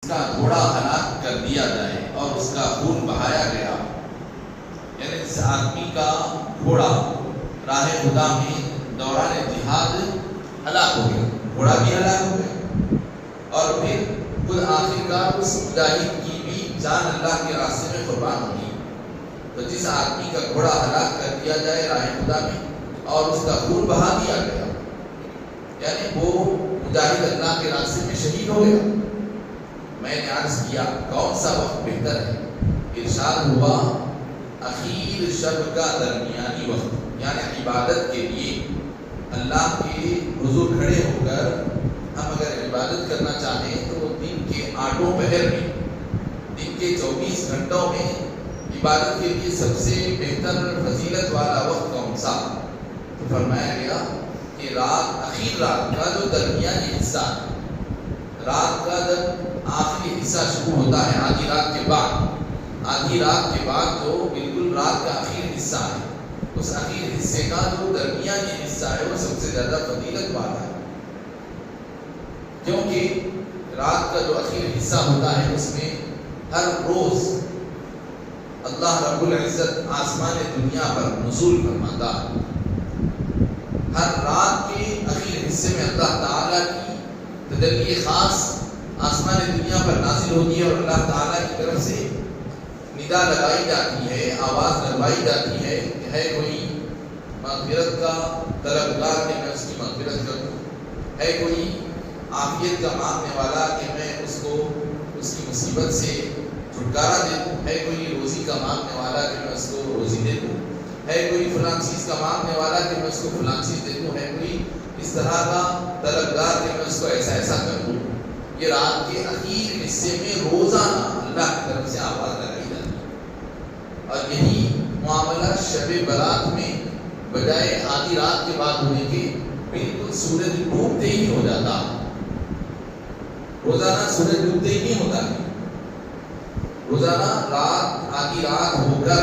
کا گھوڑا ہلاک کر دیا جائے اور اس کا خون بہایا گیا، یعنی اس آدمی کا گھوڑا راہ خدا میں دوران جہاد ہلاک ہو گیا، گھوڑا بھی ہلاک ہو گیا، اور پھر خود آخرکار اس مجاہد کی بھی جان اللہ کے راستے میں قربان ہوگی۔ تو جس آدمی کا گھوڑا ہلاک کر دیا جائے راہ خدا میں اور اس کا خون بہا دیا گیا، یعنی وہ مجاہد اللہ کے راستے میں شہید ہو گیا۔ میں نے عرض کیا کون سا وقت بہتر ہے؟ ارشاد ہوا اخیر شب کا درمیانی وقت، یعنی عبادت کے لیے اللہ کے حضور کھڑے ہو کر ہم اگر عبادت کرنا چاہیں تو وہ دن کے 8 پہر میں، دن کے 24 گھنٹوں میں عبادت کے لیے سب سے بہتر فضیلت والا وقت کون سا؟ تو فرمایا گیا کہ رات، آخری رات کا جو درمیانی حصہ ہے، رات کا جب آخری حصہ شروع ہوتا ہے آدھی رات کے بعد، آدھی رات کے بعد جو بالکل رات کا آخری حصہ ہے، اس آخری حصے کا جو درمیانی حصہ ہے وہ سب سے زیادہ فضیلت والا ہے، کیونکہ رات کا جو آخری حصہ ہوتا ہے اس میں ہر روز اللہ رب العزت آسمان دنیا پر نزول فرماتا ہے۔ ہر رات کے آخری حصے میں اللہ تعالیٰ کی تجلی خاص آسمان دنیا پر نازل ہوتی ہے اور اللہ تعالیٰ کی طرف سے ندا لگائی جاتی ہے، آواز لگوائی جاتی ہے کہ ہے کوئی مغفرت کا طلبگار کہ میں اس کی مغفرت کروں، ہے کوئی عافیت کا مانگنے والا کہ میں اس کو اس کی مصیبت سے چھٹکارا دے دوں، ہے کوئی روزی کا مانگنے والا کہ میں اس کو روزی دے دوں، ہے کوئی فلاں چیز کا مانگنے والا کہ میں اس کو فلاں چیز دے دوں، ہے کوئی اس طرح کا طلبگار کہ میں اس کو ایسا ایسا کر دوں۔ یہ رات کے اخیر حصے میں روزانہ اللہ کی طرف سے آواز لگائی جاتی ہے، اور یہی معاملہ شب برات میں بجائے آدھی رات کے بعد ہونے کے بالکل سورج ڈوبتے ہی ہو جاتا، روزانہ سورج ڈوبتے ہی نہیں ہوتا ہے، روزانہ رات آدھی رات ہو کر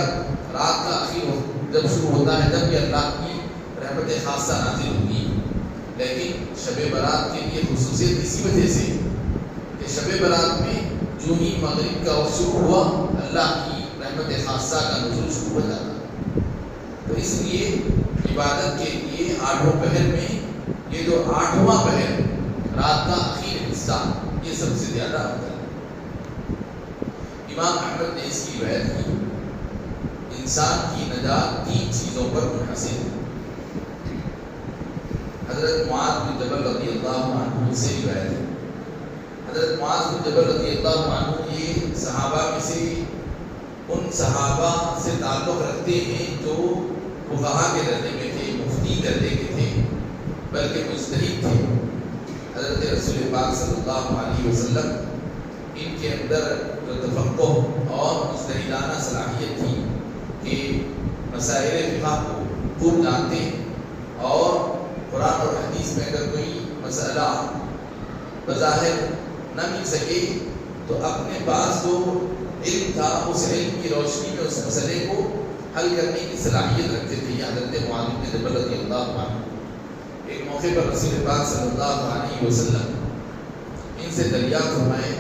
رات کا آخری وقت جب شروع ہوتا ہے جب یہ اللہ کی رحمت خاصہ نازل ہوگی۔ لیکن شب برات کے لیے خصوصیت اسی وجہ سے کہ شب برات میں جو ہی مغرب کا وقت شروع ہوا اللہ کی رحمت خاصہ کا نزول شروع ہو جاتا، تو اس لیے عبادت کے لیے 8 پہر میں یہ جو 8واں پہر رات کا آخری حصہ یہ سب سے زیادہ ہوتا ہے۔ امام احمد نے اس کی روایت کی انسان کی نجات 3 چیزوں پر منحصر ہے۔ حضرت معاذ بن جبل رضی اللہ عنہ سے روایت ہے، حضرت معاذ بن جبل رضی اللہ عنہ یہ صحابہ میں سے ان صحابہ سے تعلق رکھتے ہیں جو فقہا کے درجے میں تھے، مفتی درجے کے تھے، بلکہ مجتہد تھے۔ حضرت رسول پاک صلی اللہ علیہ وسلم ان کے اندر جو تفقہ اور مجتہدانہ صلاحیت تھی کہ مسائل فقہ کو خوب جانتے اور قرآن اور حدیث میں اگر کوئی مسئلہ بظاہر نہ مل سکے تو اپنے پاس جو علم تھا اس علم کی روشنی میں اس مسئلے کو حل کرنے کی صلاحیت رکھتے تھے۔ یہ حضرت معاذ بن جبل رضی اللہ عنہ ایک موقع پر رسول پاک صلی اللہ علیہ وسلم ان سے دریافت فرمائے،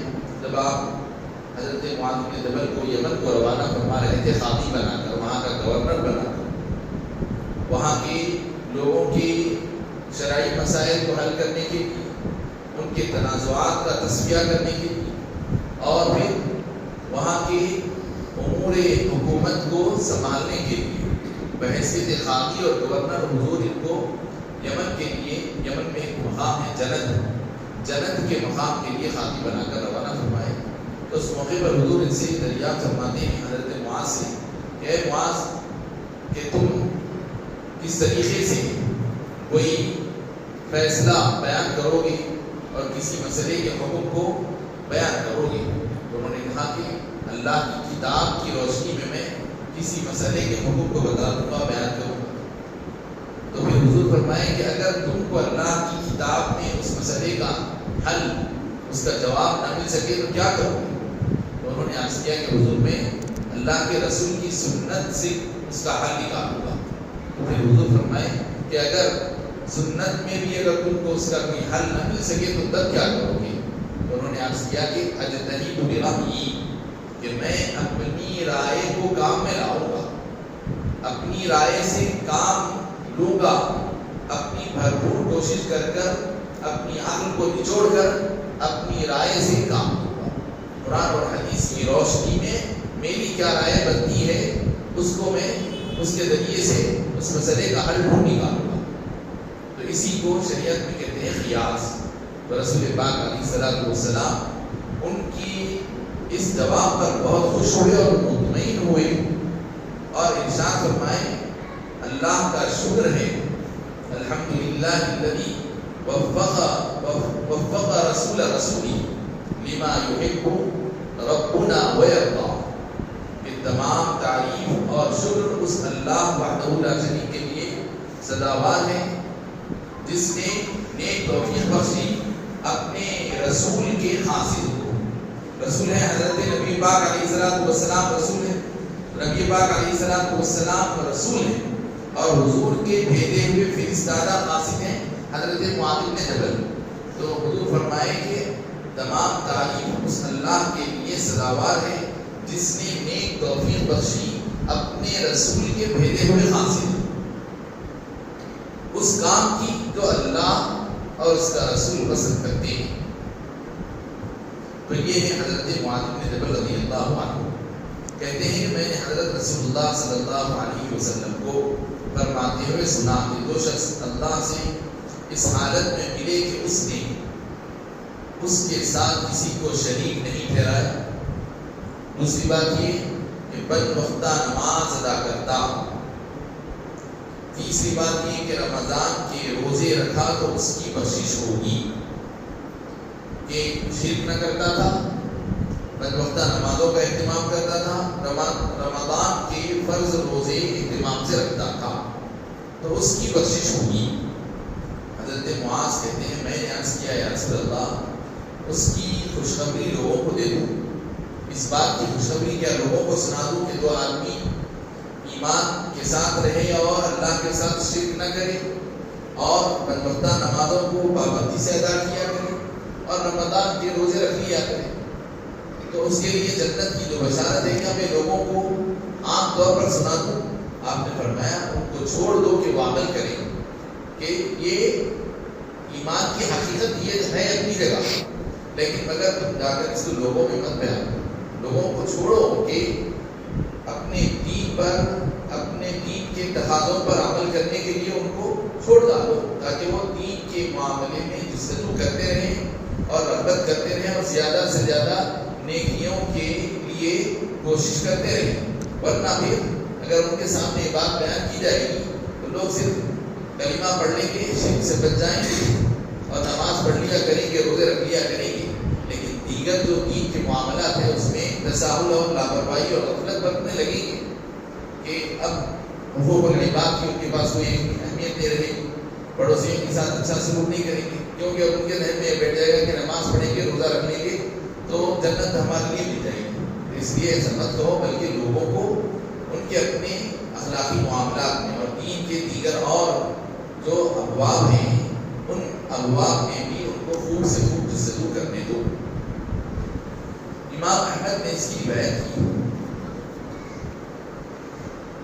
جب آپ حضرت معاذ بن جبل کو یمن کو روانہ فرما رہے تھے خادم بنا کر، وہاں کا گورنر بنا کر، وہاں کے لوگوں کے شرعی مسائل کو حل کرنے کے لیے، ان کے تنازعات کا تصفیہ کرنے کے لیے، اور پھر وہاں کے امور حکومت کو سنبھالنے کے لیے بحیثیت خادی اور گورنر حضور ان کو یمن کے لیے، یمن میں ایک مقام ہے جنت کے مقام کے لیے خادم بنا کر روانہ فرمائے۔ تو اس موقع پر حضور ان سے دریافت فرماتے ہیں حضرت معاذ سے کہ اے معاذ کہ تم کس طریقے سے کوئی فیصلہ بیان کرو گے اور کسی مسئلے کے حکم کو بیان کرو گے؟ تو انہوں نے کہا کہ اللہ کی کتاب کی روشنی میں کسی مسئلے کے حکم کو بتا دوں گا، بیان کروں گا۔ تو پھر حضور فرمائے کہ اگر تم کو اللہ کی کتاب میں اس مسئلے کا حل، اس کا جواب نہ مل سکے تو کیا کرو گے؟ تو انہوں نے عرض کیا کہ حضور میں اللہ کے رسول کی سنت سے اس کا حل نکالوں گا۔ تو پھر حضور فرمائے کہ اگر سنت میں بھی اگر تم کو اس کا کوئی حل نہ مل سکے تو تب کیا کرو گے؟ تو انہوں نے عرض کیا کہ اجتہد برأیی، کہ میں اپنی رائے کو کام میں لاؤں گا، اپنی رائے سے کام لوں گا، اپنی بھرپور کوشش کر کر اپنی عقل کو نچوڑ کر اپنی رائے سے کام لوں گا، قرآن اور حدیث کی روشنی میں میری کیا رائے بنتی ہے اس کو میں اس کے ذریعے سے اس مسئلے کا حل ڈھونڈ نکالوں گا۔ تو اسی کو شریعت میں کہتے ہیں قیاس۔ تو رسول پاک علیہ السلام ان کی اس جواب پر بہت خوش ہوئے اور مطمئن ہوئے اور ارشاد فرمائے اللہ کا شکر ہے، الحمدللہ الذی وفق رسول رسولی لما یحب ربنا ویرضا، کہ تمام تعریف اور شکر اس اللہ وحدہ لا شریک کے لیے سزاوار ہے جس نے نیک توفیق بخشی اپنے رسول کے قاصد کو۔ رسول ہے حضرت نبی پاک علیہ السلام، رسول ہے نبی پاک علیہ السلام رسول ہے اور حضور کے بھیجے ہوئے فرستادہ قاصد ہیں حضرت معاذ بن جبل۔ تو حضور فرمائے کہ تمام تعریف اس اللہ کے لیے سزاوار ہے جس نے نیک توفیق بخشی اپنے رسول کے بھیجے ہوئے قاصد اس کام کی جو اللہ اور اس کا رسول پسند کرتے ہیں۔ تو یہ ہے حضرت معاذ بن جبل رضی اللہ عنہ، کہتے ہیں کہ میں نے حضرت رسول اللہ صلی اللہ علیہ وسلم کو فرماتے ہوئے سنا کہ جو شخص اللہ سے اس حالت میں ملے کہ اس نے اس کے ساتھ کسی کو شریک نہیں ٹھہرایا، دوسری بات یہ کہ بد وقتہ نماز ادا کرتا، تیسری بات یہ کہ رمضان کے روزے رکھا تو اس کی بخشش ہوگی، کہ شرک نہ کرتا تھا، بد وقتہ نمازوں کا اہتمام کرتا تھا، رمضان کے فرض روزے اہتمام سے رکھتا تھا تو اس کی بخشش ہوگی۔ حضرت معاذ کہتے ہیں میں نے عرض کیا یا رسول اللہ اس کی خوشخبری لوگوں کو دے دوں، اس بات کی خوشخبری کیا لوگوں کو سنا دوں کہ جو آدمی ایمان کے ساتھ رہے اور اللہ کے ساتھ شرک نہ کرے اور بد وقتہ نمازوں کو پابندی سے ادا کیا کرے اور رمضان کے روزے رکھ لیا کرے تو اس کے لیے جنت کی جو بشارت ہے کہ میں لوگوں کو عام طور پر سنا دوں؟ آپ نے فرمایا ان کو چھوڑ دو کہ وہ عمل کریں، کہ یہ ایمان کی حقیقت یہ ہے اپنی جگہ، لیکن مگر تم جا کر اس کو لوگوں میں مت بیان، لوگوں کو چھوڑو کہ اپنے دین پر اپنے دین کے تقاضوں پر عمل کرنے کے لیے ان کو چھوڑ ڈالو تاکہ وہ دین کے معاملے میں جستجو کرتے رہیں اور رغبت کرتے رہیں اور زیادہ سے زیادہ نیکیوں کے لیے کوشش کرتے رہیں، ورنہ پھر اگر ان کے سامنے یہ بات بیان کی جائے گی تو لوگ صرف کلمہ پڑھ لیں گے، شرک سے بچ جائیں گے اور نماز پڑھ لیا کریں گے، روزے رکھ لیا کریں گے، لیکن دیگر جو دین کے معاملات ہیں اس میں تساہل اور لاپرواہی اور غفلت برتنے لگیں گے کہ اب وہ بغیر بات کی ان کے پاس کوئی اہمیت نہیں رہے گی، پڑوسیوں کے ساتھ اچھا سلوک نہیں کریں گے، کیونکہ اب ان کے ذہن میں یہ بیٹھ جائے گا کہ نماز پڑھیں گے، روزہ رکھ لیں گے تو جنت ہمارے لیے مل جائے گی۔ اس لیے ایسا مت کہو، بلکہ لوگوں کو ان کے اپنے اخلاقی معاملات میں اور دین کے دیگر اور جو ابواب ہیں ان ابواب میں بھی ان کو خوب سے خوب جستجو کرنے دو۔ امام احمد نے اس کی روایت کی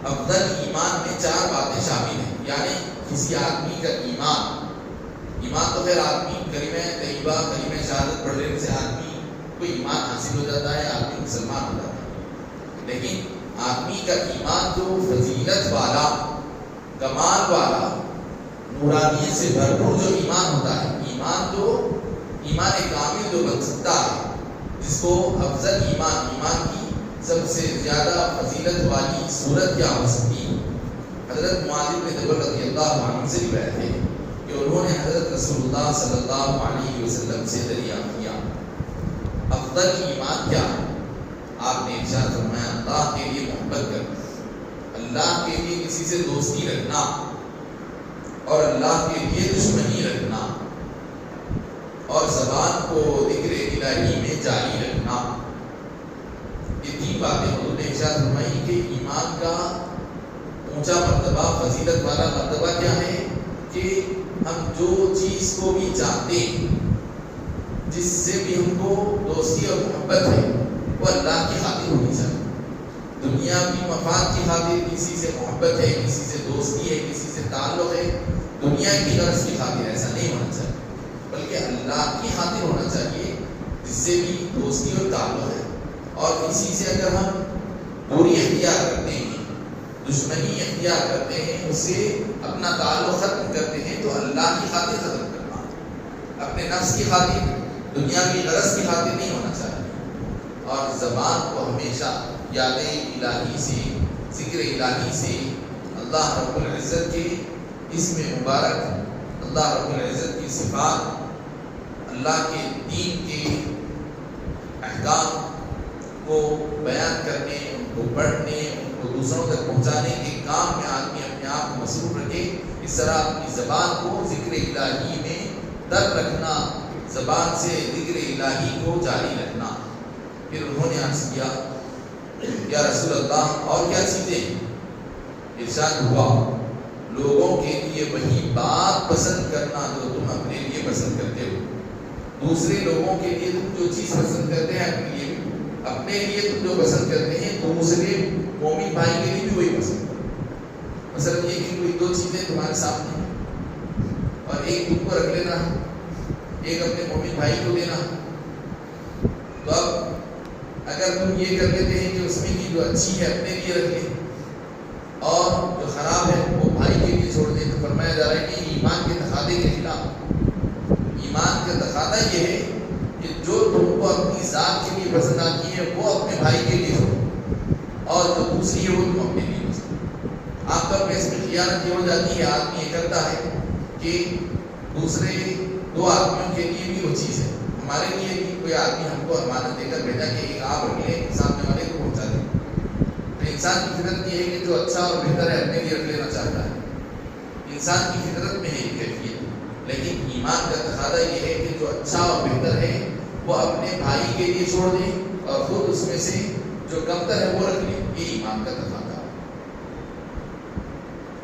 افضل ایمان میں 4 باتیں شامل ہیں، یعنی کسی آدمی کا ایمان تو خیر آدمی کلمہ طیبہ کلمہ شہادت پڑھ لینے سے آدمی کو ایمان حاصل ہو جاتا ہے، آدمی مسلمان ہو جاتا ہے، لیکن آدمی کا ایمان جو فضیلت والا کمال والا نورانیت سے بھرپور جو ایمان ہوتا ہے، ایمان کامل جو بن سکتا ہے، جس کو افضل ایمان کی سب سے زیادہ فضیلت والی صورت کیا ہو سکتی ہے؟ حضرت معاذ بن جبل رضی اللہ عنہ سے روایت ہے کہ انہوں نے حضرت رسول اللہ صلی اللہ علیہ وسلم سے دریافت کیا افضل ایمان کیا ہے؟ آپ نے ارشاد فرمایا اللہ کے لیے محبت کرنا، اللہ کے لیے کسی سے دوستی رکھنا اور اللہ کے لیے دشمنی رکھنا اور زبان کو ذکر الہی میں جاری رکھنا۔ یہ 3 باتیں حضور نے ارشاد فرمائی کہ ایمان کا اونچا مرتبہ فضیلت والا مرتبہ کیا ہے کہ ہم جو چیز کو بھی چاہتے ہیں جس سے بھی ہم کو دوستی اور محبت ہے وہ اللہ کی خاطر ہونی چاہیے. دنیا کی مفاد کی خاطر کسی سے محبت ہے، کسی سے دوستی ہے، کسی سے تعلق ہے، دنیا کی غرض کی خاطر ایسا نہیں ہونا چاہیے، بلکہ اللہ کی خاطر ہونا چاہیے جس سے بھی دوستی اور تعلق ہے. اور کسی سے اگر ہم دوری اختیار کرتے ہیں، دشمنی اختیار کرتے ہیں، اس سے اپنا تعلق ختم کرتے ہیں، تو اللہ کی خاطر ختم کرنا، اپنے نفس کی خاطر، دنیا کی غرض کی خاطر نہیں ہونا چاہیے. اور زبان کو ہمیشہ یاد الہی سے، ذکر الہی سے، اللہ رب العزت کے اسم مبارک، اللہ رب العزت کی صفات، اللہ کے دین کے احکام کو بیان کرنے، ان کو پڑھنے، ان کو دوسروں تک پہنچانے کے کام میں آدمی اپنے آپ کو مصروف رکھے. اس طرح اپنی زبان کو ذکر الہی میں در رکھنا، زبان سے ذکر الہی کو جاری رکھنا. پھر انہوں نے عرض کیا یا رسول اللہ اور کیا چیزیں؟ ارشاد ہوا لوگوں کے لیے وہی بات پسند کرنا جو تم اپنے لیے پسند کرتے ہو. دوسرے لوگوں کے لیے تم جو چیز پسند کرتے ہیں اپنے لیے تم جو پسند کرتے ہیں دوسرے مومن بھائی کے لیے بھی وہی پسند کرو. مثلا یہ کہ کوئی دو چیزیں تمہارے سامنے ہیں اور ایک تم کو رکھ لینا، ایک اپنے مومن بھائی کو دینا. تو اب اگر تم یہ کر لیتے ہیں کہ اس میں کی جو اچھی ہے اپنے لیے رکھ لیں اور جو خراب ہے وہ بھائی کے لیے چھوڑ دیں، تو فرمایا جا رہا ہے کہ ایمان کے تقاضے کے خلاف. ایمان کا تقاضا یہ ہے کہ جو تم کو اپنی ذات کے لیے پسند آتی ہے وہ اپنے بھائی کے لیے چھوڑو، اور جو دوسری ہے وہ تم اپنے لیے پسند. عام طور پہ اس میں خیانت یہ ہو جاتی ہے، آدمی یہ کرتا ہے کہ دوسرے دو آدمیوں کے لیے بھی وہ چیز ہے. ہمارے لیے بھی کوئی آدمی ہم کو امانت دے کر بھیجا کہ ایک آپ رکھ لیں، سامنے والے کو پہنچا دیں. تو انسان کی فطرت یہ ہے کہ جو اچھا اور بہتر ہے اپنے لیے رکھ لینا چاہتا ہے. انسان کی فطرت میں ہے یہ کیفیت. لیکن ایمان کا تقاضا یہ ہے کہ جو اچھا اور بہتر ہے وہ اپنے بھائی کے لیے چھوڑ دیں اور خود اس میں سے جو کمتر ہے وہ رکھ لیں. یہ ایمان کا تقاضا ہے.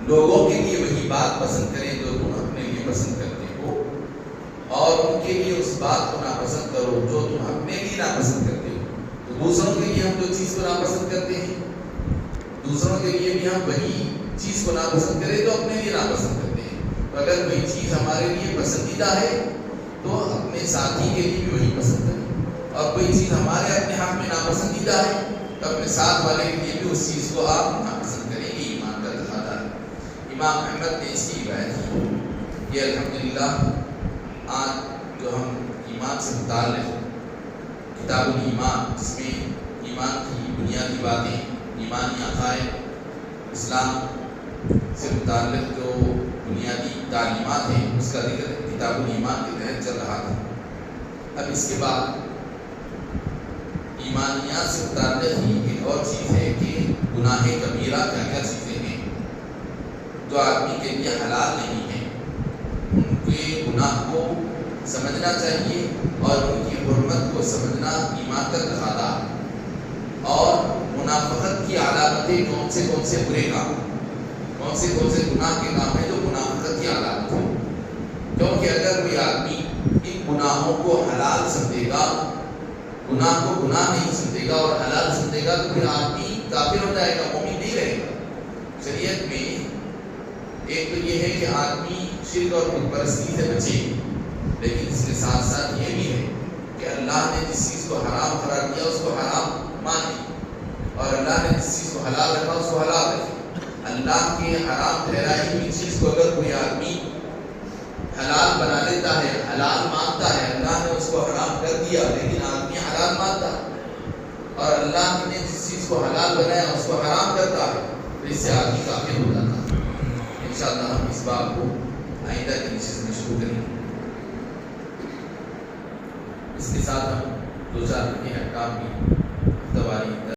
لوگوں کے لیے وہی بات پسند کریں جو تم اپنے لیے پسند کرتے ہو، اور ان کے لیے اس بات کو ناپسند کرو جو تم اپنے لیے ناپسند کرتے ہو. تو دوسروں کے لیے ہم جو چیز کو ناپسند کرتے ہیں، دوسروں کے لیے بھی ہم وہی چیز کو ناپسند کریں تو اپنے لیے ناپسند کرتے ہیں. تو اگر وہی چیز ہمارے لیے پسندیدہ ہے تو اپنے ساتھی کے لیے بھی وہی پسند کریں، اور کوئی چیز ہمارے اپنے حق میں ناپسندیدہ ہے تو اپنے ساتھ والے کے لیے بھی اس چیز کو آپ ناپسند کریں. یہ ایمان کا تقاضا ہے. امام احمد نے اس کی روایت کی. یہ الحمدللہ آج جو ہم ایمان سے متعلق کتاب الایمان، جس میں ایمان کی بنیادی باتیں، ایمانی عقائد، اسلام سے متعلق جو بنیادی تعلیمات ہیں اس کا ذکر کتاب الایمان کے تحت چل رہا تھا. اب اس کے بعد ایمانیات سے متعلق ہی ایک اور چیز ہے کہ گناہ کبیرہ کیا کیا چیزیں ہیں جو آدمی کے لیے حلال نہیں ہیں. ان کے گناہ کو سمجھنا چاہیے اور ان کی حرمت کو سمجھنا ایمان کا تقاضا ہے. اور منافقت کی علامتیں کون سے برے کام، کون سے گناہ کے کام ہیں جو منافقت کی علامت ہے. کیونکہ اگر کوئی آدمی ان گناہوں کو حلال سمجھے گا، گناہ کو گناہ نہیں سمجھے گا اور حلال سمجھے گا، تو پھر آدمی کافر ہو جائے گا، مومن نہیں رہے گا. شریعت میں ایک تو یہ ہے کہ آدمی شرک اور بت پرستی سے بچے، لیکن اس کے ساتھ ساتھ یہ بھی ہے کہ اللہ نے جس چیز کو حرام قرار دیا اس کو حرام مانے، اور اللہ نے جس چیز کو حلال رکھا اس کو حلال رکھے. اللہ کے حرام ٹھہرائی ہوئی چیز کو اگر کوئی آدمی حلال بنا لیتا ہے، حلال مانتا ہے، اللہ نے اس کو حرام کر دیا لیکن آدمی حلال مانتا ہے، اور اللہ نے جس چیز کو حلال بنایا اس کو حرام کرتا ہے، تو اس سے آدمی کافر ہو جاتا ہے. انشاءاللہ ہم اس بات کو آئندہ کی نشست میں شروع کریں گے. اس کے ساتھ ہم 2-4 احکام کی